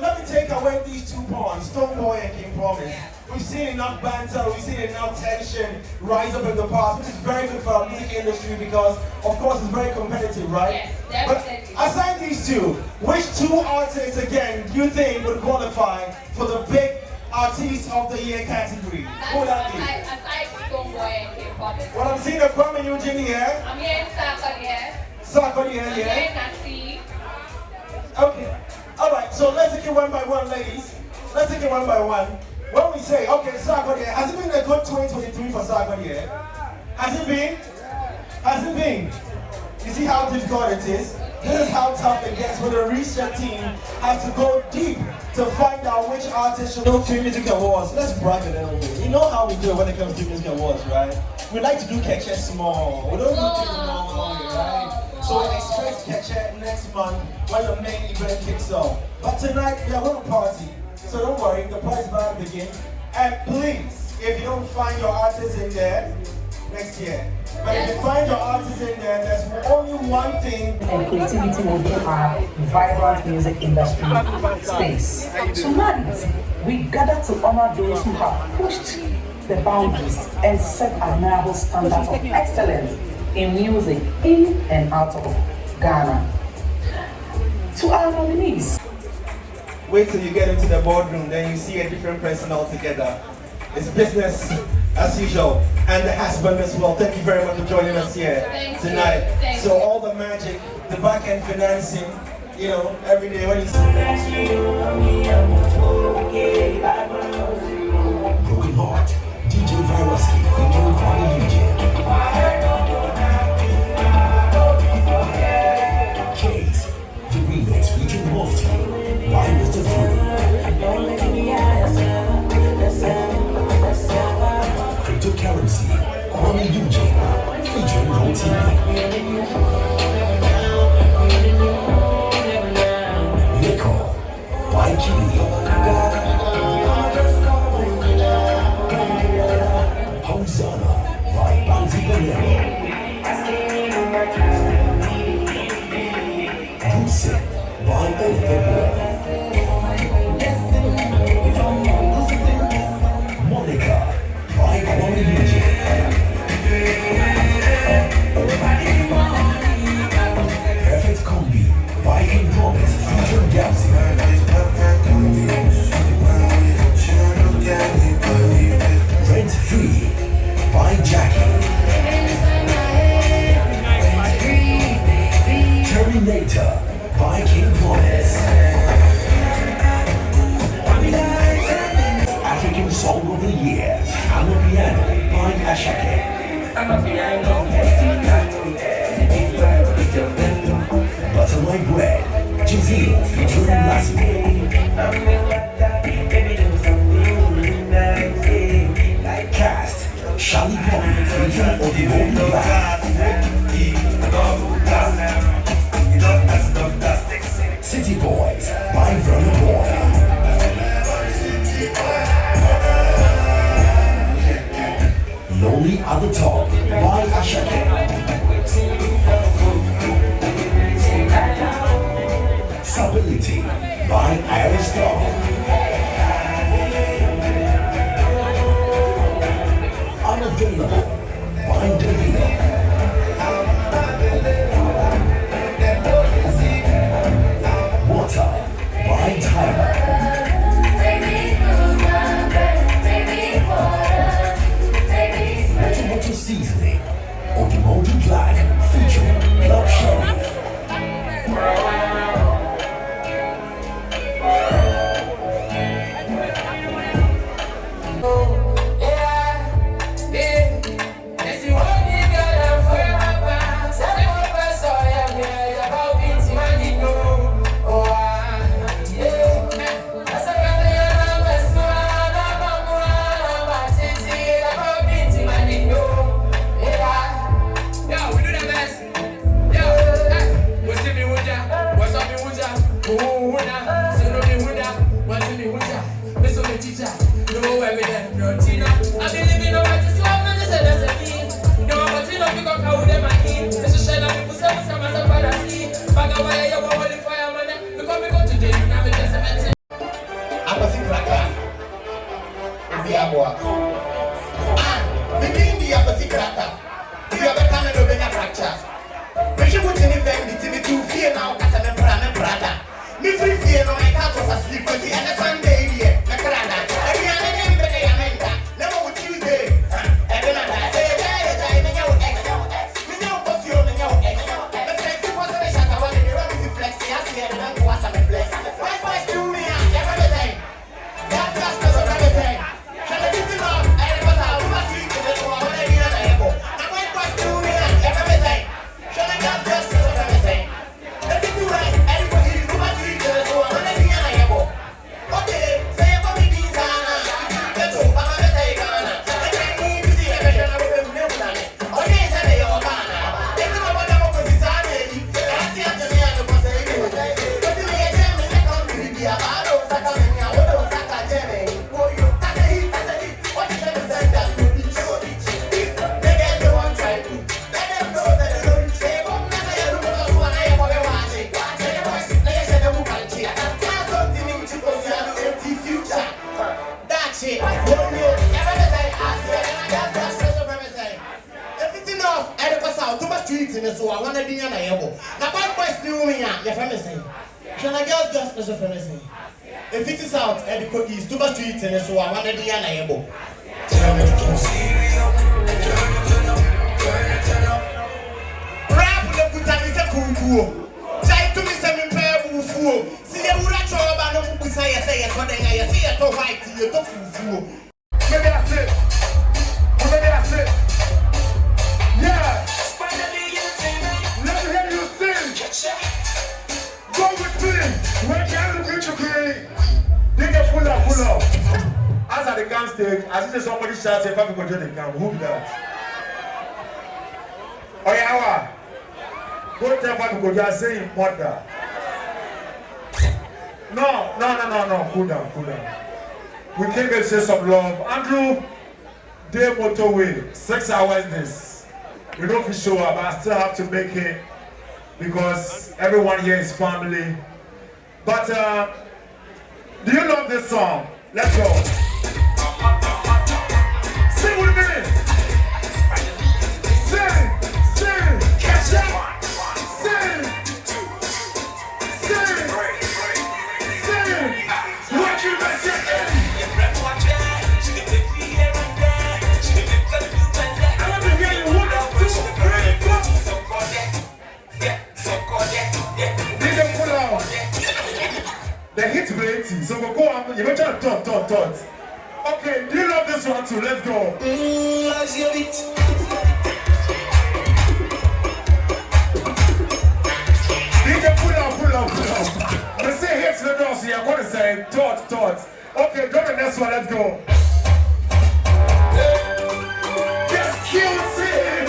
let me take away these 2 pawns, Stonebwoy and King Promise. We've seen enough banter, we've seen enough tension rise up in the past, which is very good for our music industry because, of course, it's very competitive, right? Yes, definitely. But aside these 2, which 2 artists, again, do you think would qualify for the big Artist of the Year category? Who would that be? Aside Stonebwoy and King Promise. Well, I'm seeing a Kwame Eugene here. I'm hearing Sarkodie here. Sarkodie here, I'm yeah. hearing Nasi. Okay. Alright, so let's take it one by one, ladies. Let's take it one by one. When we say, okay, Sarkodie, has it been a good 2023 for Sarkodie? Has it been? Has it been? You see how difficult it is? This is how tough it gets when the research team has to go deep to find out which artist should go to music awards. Let's brag a little bit. You know how we do it when it comes to music awards, right? We like to do Keche small. We don't do things normally, right? So expect Keche next month when the main event kicks off. But tonight, we are going to party. So don't worry, the party's about to begin. And please, if you don't find your artist in there, next year. But if you find your artist in there, there's only one thing. And creativity within our vibrant music industry space. Tonight, we gather to honor those who have pushed the boundaries and set admirable standards of excellence in music in and out of Ghana. To our nominees. Wait till you get into the boardroom, then you see a different person altogether. It's business as usual, and the husband as well. Thank you very much for joining us here tonight. So all the magic, the back-end financing, you know, every day when you Broken Heart, DJ Virus featuring Kwame Eugene. Case, the remix featuring Wolf Team by Mr. Three. Cryptocurrency, Kwame Eugene, featuring Rotimi. Nicole, by Kilio. boa. The India particular. You have a kind of a fracture. But you would any to fear now, as an emperor, brother. Me free fear no, I can't was asleep, but the other Sunday, dear, the Canada. Every other day, Amanda. Never would Tuesday. And then I say, I know X. We know what's your X. The flex was a shot. I wanted to run with flex. I see it and was a flex. Why do me everything? That's just everything. Shall I get it off? I was out. Who was you to the one? I didn't know. Now, why do me everything? Shall I get just everything? Let it do right. Everybody, who was you to the one? I didn't know. Okay, say what we did. That's all. I'm going to say, Ghana. I can't need to see everything. I will be able to. Okay, say you're Ghana. This is what I'm going to say. That's the answer. I'm going to say. But to me, I tell me, I can't believe you. I don't say, I don't say, I tell me. That's a hit. What you trying to say that you need to do? They get the one trying to. Let them know that they don't say, oh, never you look at one. I am going to watch it. Say the voice, like I said, the book and cheer. That's something in to go see an empty future. That's it. Everything I said, and I got that special everything. Everything off, I pass out too much streets in this, so I want to be an able. Now, bad boys do me, your family say. Can I get just special family say? If it is out, and the cookies too much streets in this, so I want to be an able. Rap the good time is a cool. Try to me some pair fool. See a Muracho about no say what I see a to white to your fool. Maybe I said, yeah. Let me hear you sing. Go with me. When can you get to create? They get pull up. As at the gun stage, I see somebody shouts if I can go to the gun. Who that? Oh yeah, go tell Papa go just say mother. No. Cool down. We came here to say some love. Andrew, day motorway, 6 hours this. We don't feel sure, but I still have to make it because everyone here is family. But do you love this song? Let's go. Sing with me. Sing. Catch up. Sing. What you been saying? I want to hear you. 1, 2, 3, 4. They pull out. The hit rating. So we'll go on. You better talk. Okay, do you love this one too? Let's go. DJ pull out. Let's say hits the door, so I'm going to say thought. Okay, go to the next one, let's go. Just cute it.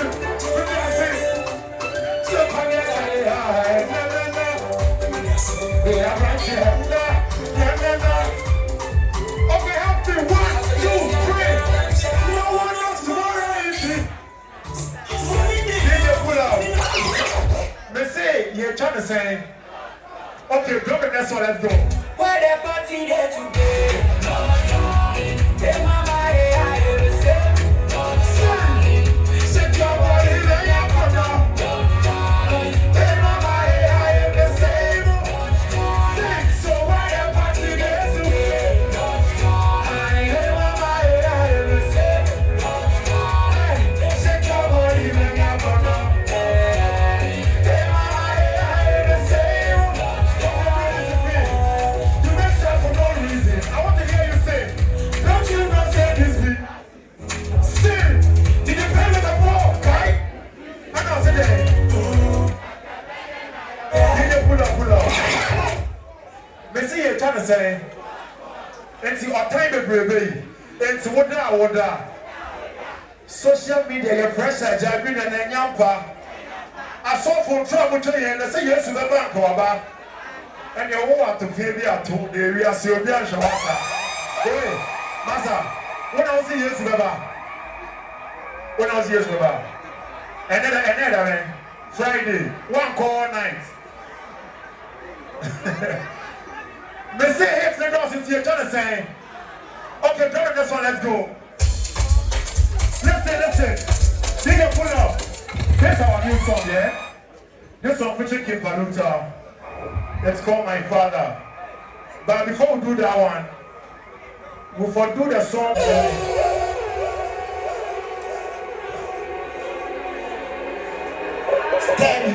Okay, help me. 1, 2, 3. No one else tomorrow. DJ pull out. Let's say you're trying to say. Okay, go to the next one, let's go. Where the party there today? Hey mama, hey, I say. Shake your body, lay your corner. Hey mama, hey, I say. So where the party there today? Hey mama, hey, I say. Shake your body, lay your corner. Hey mama, hey, I say. For no reason, I want to hear you say, don't you know say this beat? Sing, did you play with the ball, right? I know, say that. Did you pull up? Me see you trying to say, it's your time to brave. It's what social media, your pressure, Jabin and Yampa. I saw for trouble to you and I say yes to the bank, Waba. And you want to pay me at home, the area, so you'll be on Shawaka. Hey, Massa, when I was here, another Friday, 1 call night. They say, it's the girls, it's your trying to say, Okay, drop this one, let's go. Listen. Dig it, pull up. This is our new song, yeah? This song featuring King Paluta. It's called My Father. But before we do that one, we'll do the song. Steady.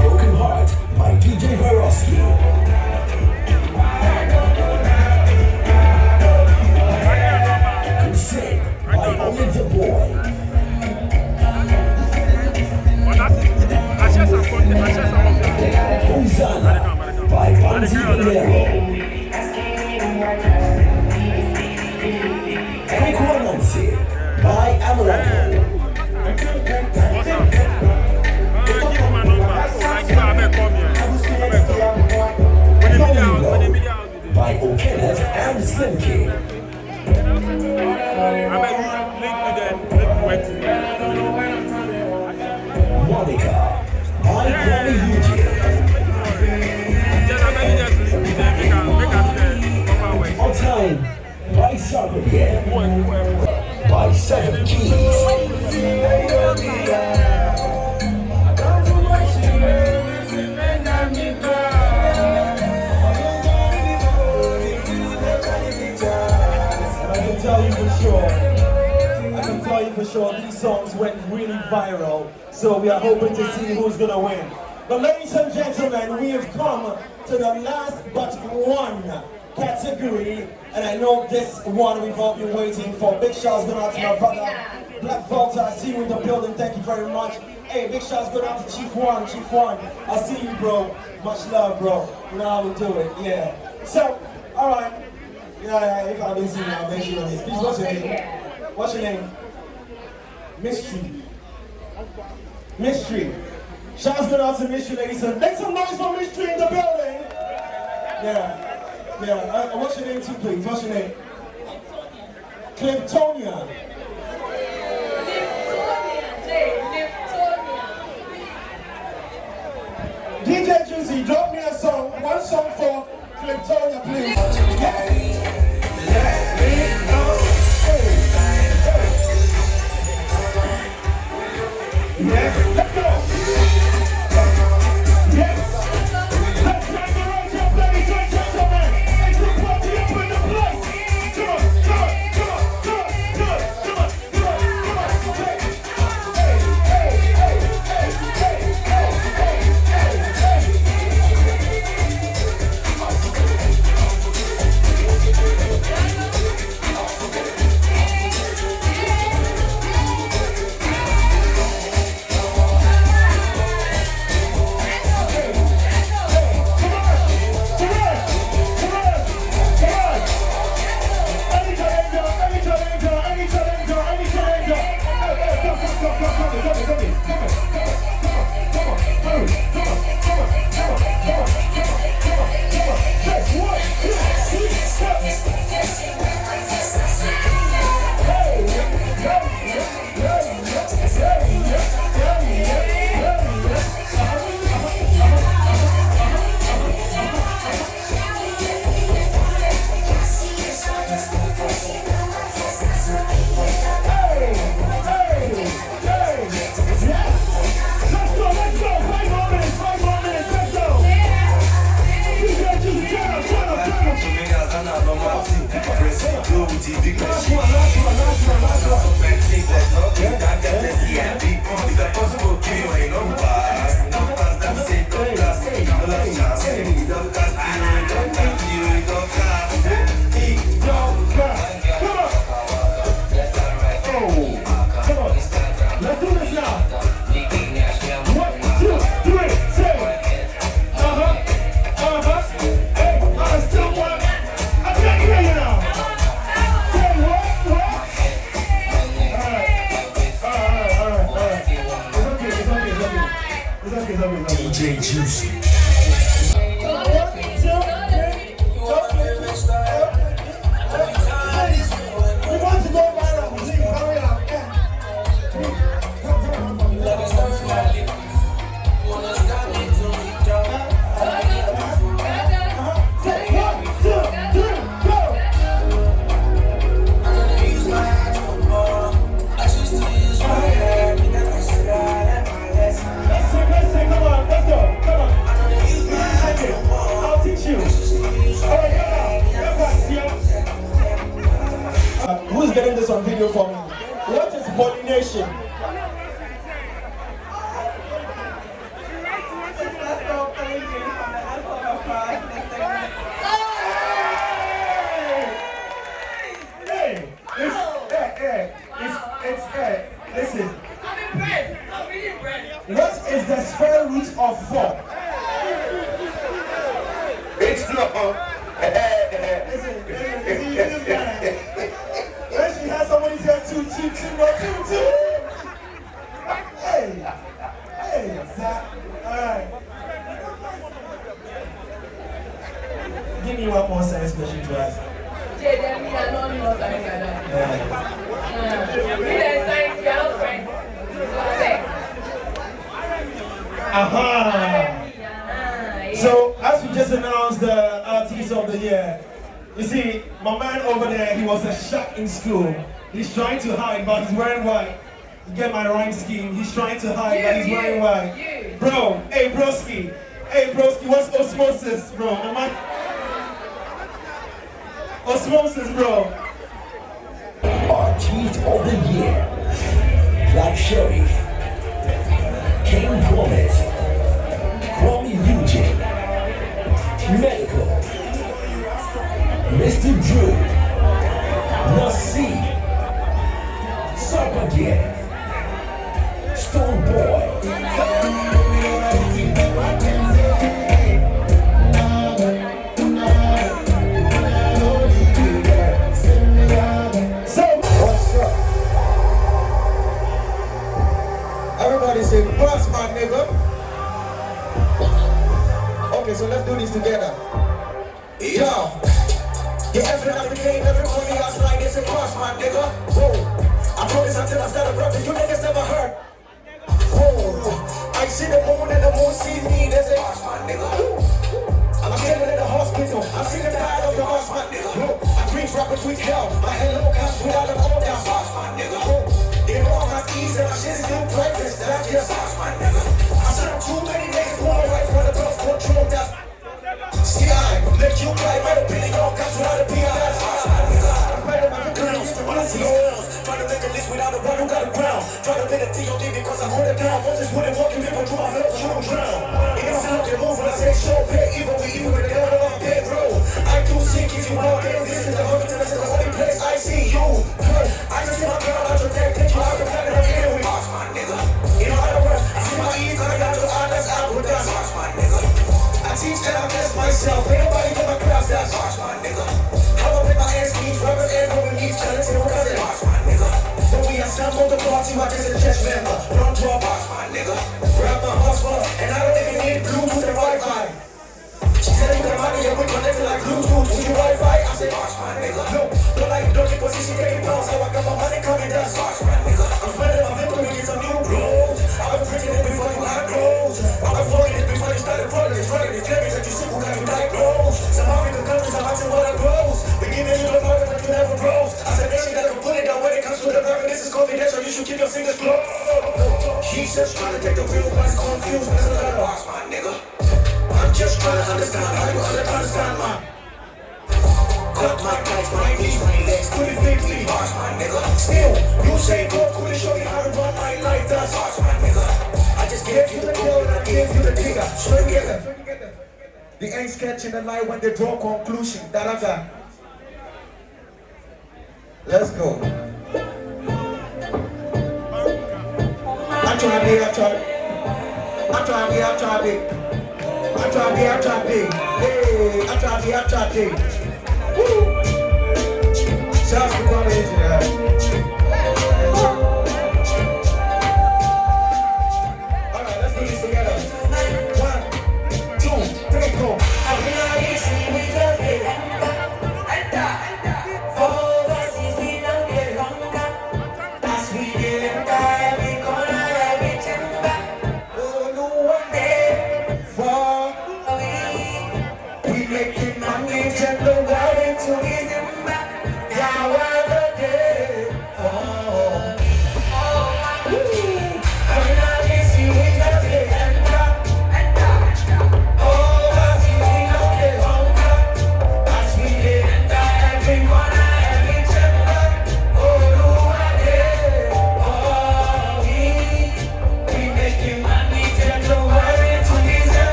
Broken Heart by DJ Veroski. Sing by Only the Boy. Hosanna by Banzi Guerrero. Quick Nancy by Amarako. By O'Kenneth and Slim King. Monica by Kwame Eugene. On Time by Sarkodie. By Seven Keys. I can tell you for sure these songs went really viral, so we are hoping to see who's gonna win. But ladies and gentlemen, we have come to the last but one category, and I know this one we've all been waiting for. Big shouts going out to my brother Black Volta. I see you in the building, thank you very much. Hey, big shouts going out to Chief One. I see you, bro. Much love, bro. You know how we do it, yeah. So, alright. Yeah, if I don't see you, I'll mention your name. Please, what's your name? What's your name? Mystery. Shouts going out to Mystery, ladies. And make some noise for Mystery in the building. Yeah. What's your name too, please? What's your name? Cliptonia. DJ Juicy, drop me a song. One song for Cliptonia, please. Yes, let's go. Last one, last one, last one, last one. Let's do this now. 1, 2, 3, say. Hey, I still want. I can't hear you now. Say what? It's okay. DJ Juicy. We want to go viral. Please hurry up. Who's getting this on video for me? What is pollination? Listen. I'm impressed. I'm really impressed. What is the square root of 4? It's not. Listen, this guy. When she has somebody say 2, 2, 2, no, 2, 2. Hey, Zach. Alright. Give me one more science question to ask. JJ, me, I don't know something like that. We are science, we are not friends. So, as we just announced the artist of the year, you see, my man over there, he was a shark in school. He's trying to hide, but he's wearing white. You get my rhyme scheme. He's trying to hide, but he's wearing white. Bro, hey broski, what's osmosis, bro? Osmosis, bro. Artist of the Year. Black Sheriff. King Promise. Kwame Eugene. Medical. Mr. Drew. Nasir. Sarpagia. Stone Boy. Everybody say, "Boss, my nigga." Okay, so let's do this together. Yo, you're effing up the game, everybody else like this and cross, my nigga. Whoa, I promise until I start rapping, you niggas never heard. Whoa, I see the moon and the moon sees me, there's a cross, my nigga. I'm chilling in the hospital, I'm sick and tired of the horse, my nigga. I dream rappers with hell, my hello comes without an old down, boss, my nigga. They all my keys and my shit's still breakfast, that's just boss, my nigga. I served too many days for my wife for the birth control, that's see, I make you cry, my opinion, all comes without a PI, that's boss, my nigga. I'm proud of my girls, when I see girls, trying to make a list without a one who got a ground. Trying to make a TOD because I hold it down. Moses wouldn't walk in people through my fellow children drown. It's how they move when I say show, pay evil, we evil, with the devil on my bedroom. I do see kids you out there, this is the holy place, the holy place, I see you. I just see my girl out your neck, take you out the planet, I'm here with boss, my nigga. In other words, I see my Eve coming out your eye, that's out with that boss, my nigga. I teach and I bless myself, ain't nobody in my class, that's boss, my nigga. How I make my ass speech, rubber and over each challenge, and because it's boss, my nigga. When we assemble the party, I just a chest member, run to a boss, my nigga. Grab my hustler, and I don't even need Bluetooth and Wi-Fi. She said you got money and we connected like Bluetooth, with your Wi-Fi, I said boss, my nigga. No, don't like dirty position, taking pounds, how I got my money coming, that's boss, my nigga. I'm spreading my victory, get some new bros. I've been preaching it before you had goals. I've been vlogging it before you started vlogging. It's running, it's clear, that you simple, that you diagnose. Some African countries are watching what I grows. We giving you the flavor that you never grows. I said nation that can put it down when it comes to the burger. This is confidential, you should keep your fingers closed. Jesus trying to take the real ones confused. This is not a boss, my nigga. I'm just trying to understand how you understand my Fuck my price, my knees, my legs. Put it deeply. Boss, my nigga. Still, you say go, could it show you how to run my life does? Boss, my nigga. I just Give gave you you the the kill gold and I give you the digger. Straight together. together. The ain't sketching the lie when they draw conclusion. Da-da-da. Let's go. I try big. Hey, I try big. Woo! Shouts to Kwame Engineer. Alright, let's do this together. 1, 2, 3, go.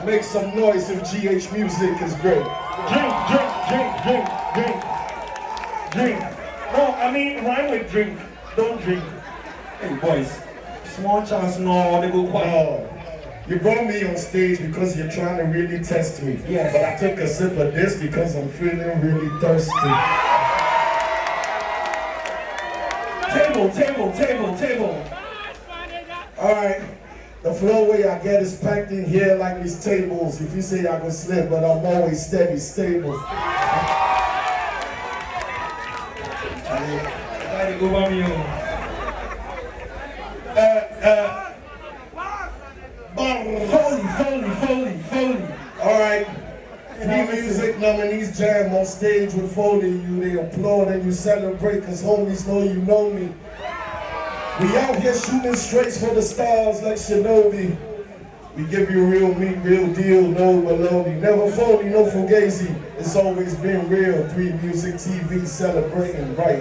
Make some noise if GH music is great. Drink. No, I mean rhyme with drink. Don't drink. Hey boys, small chance no, they go quiet. No. You brought me on stage because you're trying to really test me. Yes. But I took a sip of this because I'm feeling really thirsty. Table. Alright. The flow way I get is packed in here like these tables. If you say I go slip, but I'm always steady, stable. Foley. Alright. Music nominees jam on stage with Foley. They applaud and you celebrate cause homies know you know me. We out here shooting straight for the stars like Shinobi. We give you real meat, real deal, no baloney. Never phony, no fugazi. It's always been real. 3 Music TV celebrating right.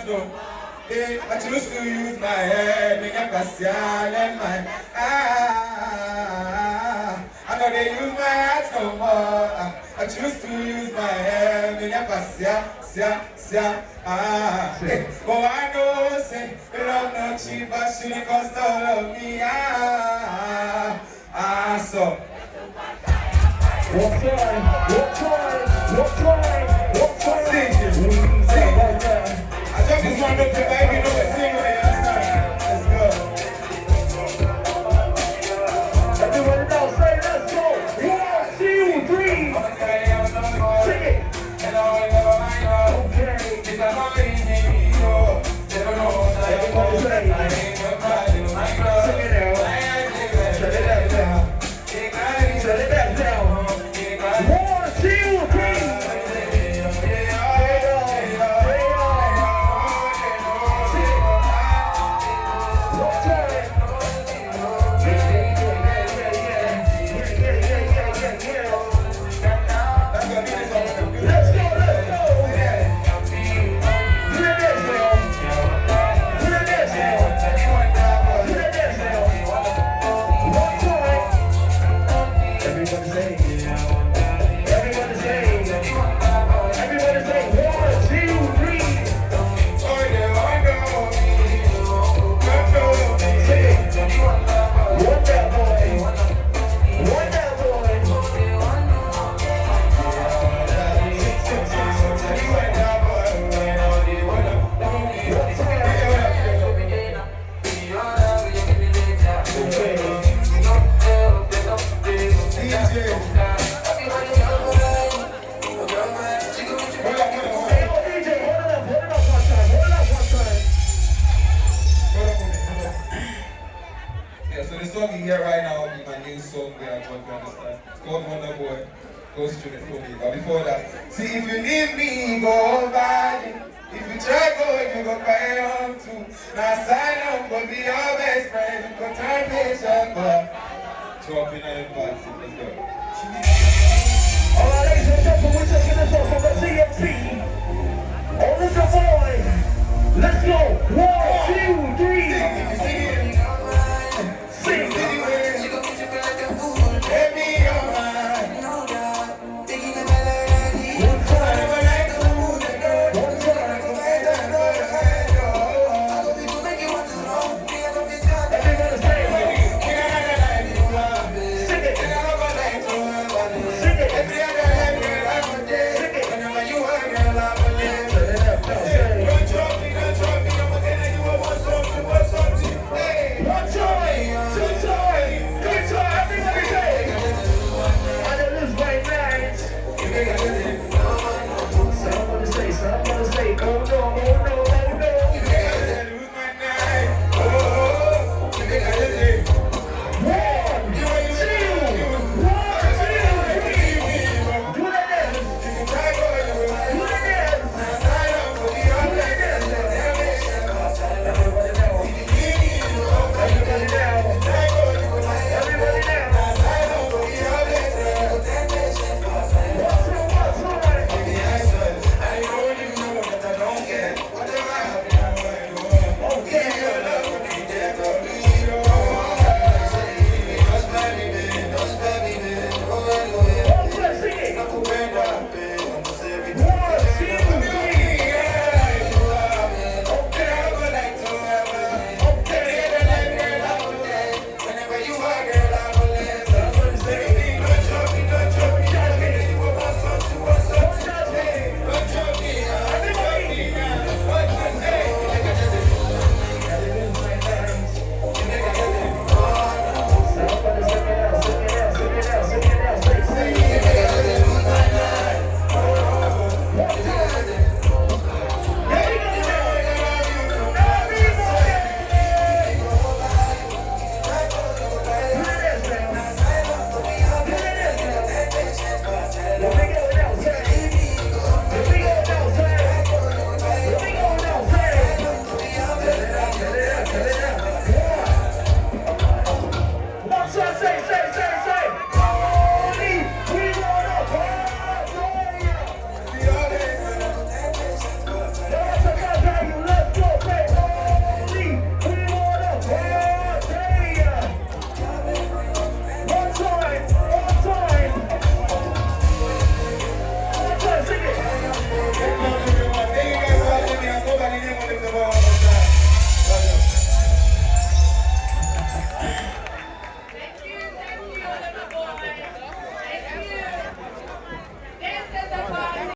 know. I choose to use my head, make a cassian and my I know they use my hands no more. I choose to use my head, make a cassian, oh, I know, say, love not cheap, but she cost all of me. So. What time? I just this one up to baby, you know it's single, you understand? Let's go. Everyone else, say let's go. 1, 2, 3. Sing it. Everybody say. Sing it now. Shut it back down. Shut it back down. 1, 2, 3. So the song you hear right now is my new song where I want to understand. It's called Wonder Boy. Go straight for me. But before that, see if you leave me, go by. If you try go, you go cry on too. Now sign up, go be your best friend. Go turn patient, but drop in a party. Let's go. Alright, ladies and gentlemen, we're taking this off from the CMC. On the boy. Let's go. 1, 2, 3. If you sing